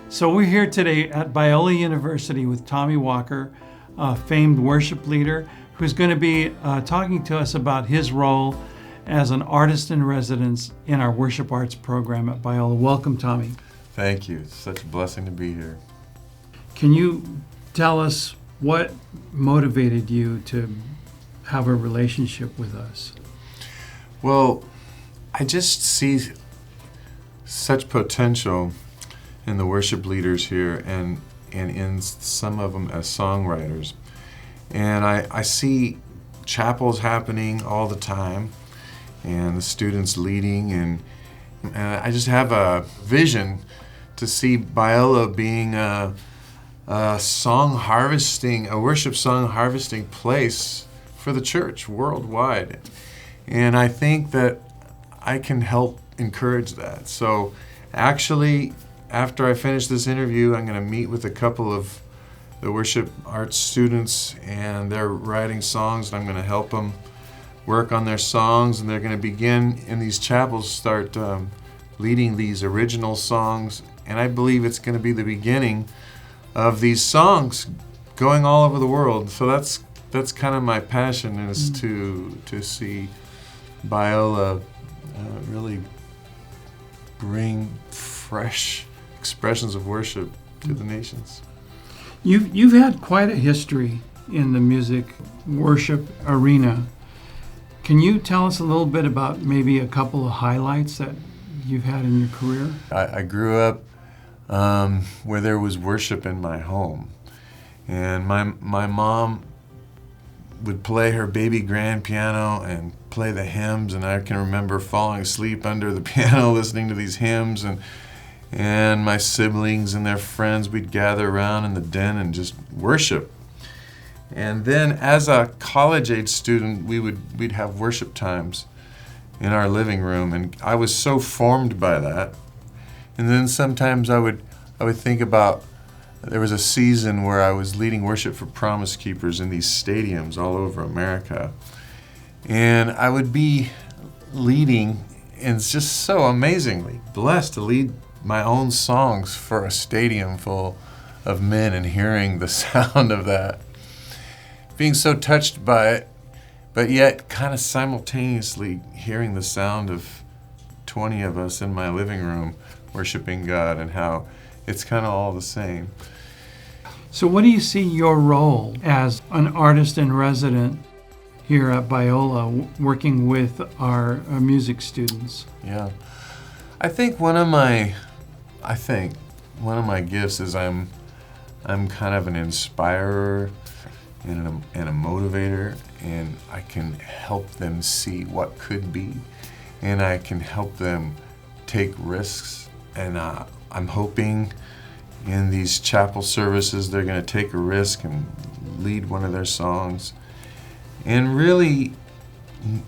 So we're here today at Biola University with Tommy Walker, a famed worship leader, who's going to be talking to us about his role as an artist in residence in our worship arts program at Biola. Welcome, Tommy. Thank you. It's such a blessing to be here. Can you tell us what motivated you to have a relationship with us? Well, I just see such potential in the worship leaders here and in some of them as songwriters. And I see chapels happening all the time and the students leading, and I just have a vision to see Biola being a song harvesting, a worship song harvesting place for the church worldwide. And I think that I can help encourage that. So actually, after I finish this interview, I'm going to meet with a couple of the worship arts students, and they're writing songs, and I'm going to help them work on their songs, and they're going to begin in these chapels, start leading these original songs, and I believe it's going to be the beginning of these songs going all over the world. So that's kind of my passion, is to see Biola really bring fresh expressions of worship to the nations. You've had quite a history in the music worship arena. Can you tell us a little bit about maybe a couple of highlights that you've had in your career? I grew up where there was worship in my home, and my mom would play her baby grand piano and play the hymns, and I can remember falling asleep under the piano listening to these hymns, and my siblings and their friends, we'd gather around in the den and just worship. And then as a college-age student, we'd have worship times in our living room, and I was so formed by that. And then sometimes I would think about, there was a season where I was leading worship for Promise Keepers in these stadiums all over America. And I would be leading, and it's just so amazingly blessed to lead my own songs for a stadium full of men and hearing the sound of that. Being so touched by it, but yet kind of simultaneously hearing the sound of 20 of us in my living room worshiping God, and how it's kind of all the same. So what do you see your role as an artist in residence here at Biola, working with our music students? Yeah, I think one of my gifts is I'm kind of an inspirer and a motivator, and I can help them see what could be, and I can help them take risks. And I'm hoping in these chapel services they're going to take a risk and lead one of their songs, and really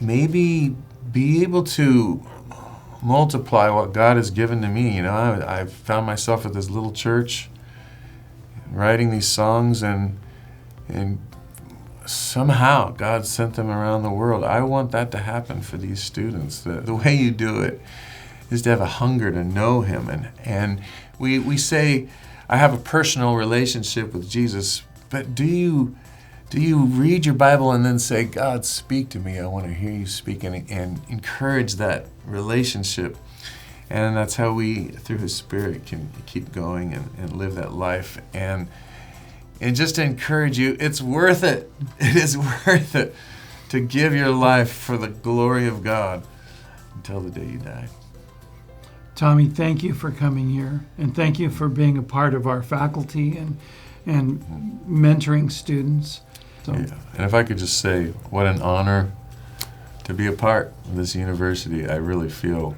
maybe be able to multiply what God has given to me. You know, I've found myself at this little church writing these songs, and somehow God sent them around the world. I want that to happen for these students. The way you do it is to have a hunger to know Him. And we say, I have a personal relationship with Jesus, but do you read your Bible and then say, God, speak to me, I want to hear you speak, and encourage that relationship? And that's how we, through His Spirit, can keep going and live that life. And just to encourage you, it's worth it. It is worth it to give your life for the glory of God until the day you die. Tommy, thank you for coming here, and thank you for being a part of our faculty and mentoring students. So. Yeah. And if I could just say, what an honor to be a part of this university. I really feel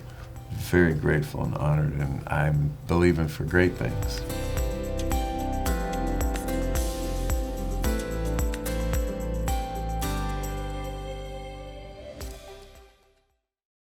very grateful and honored, and I'm believing for great things.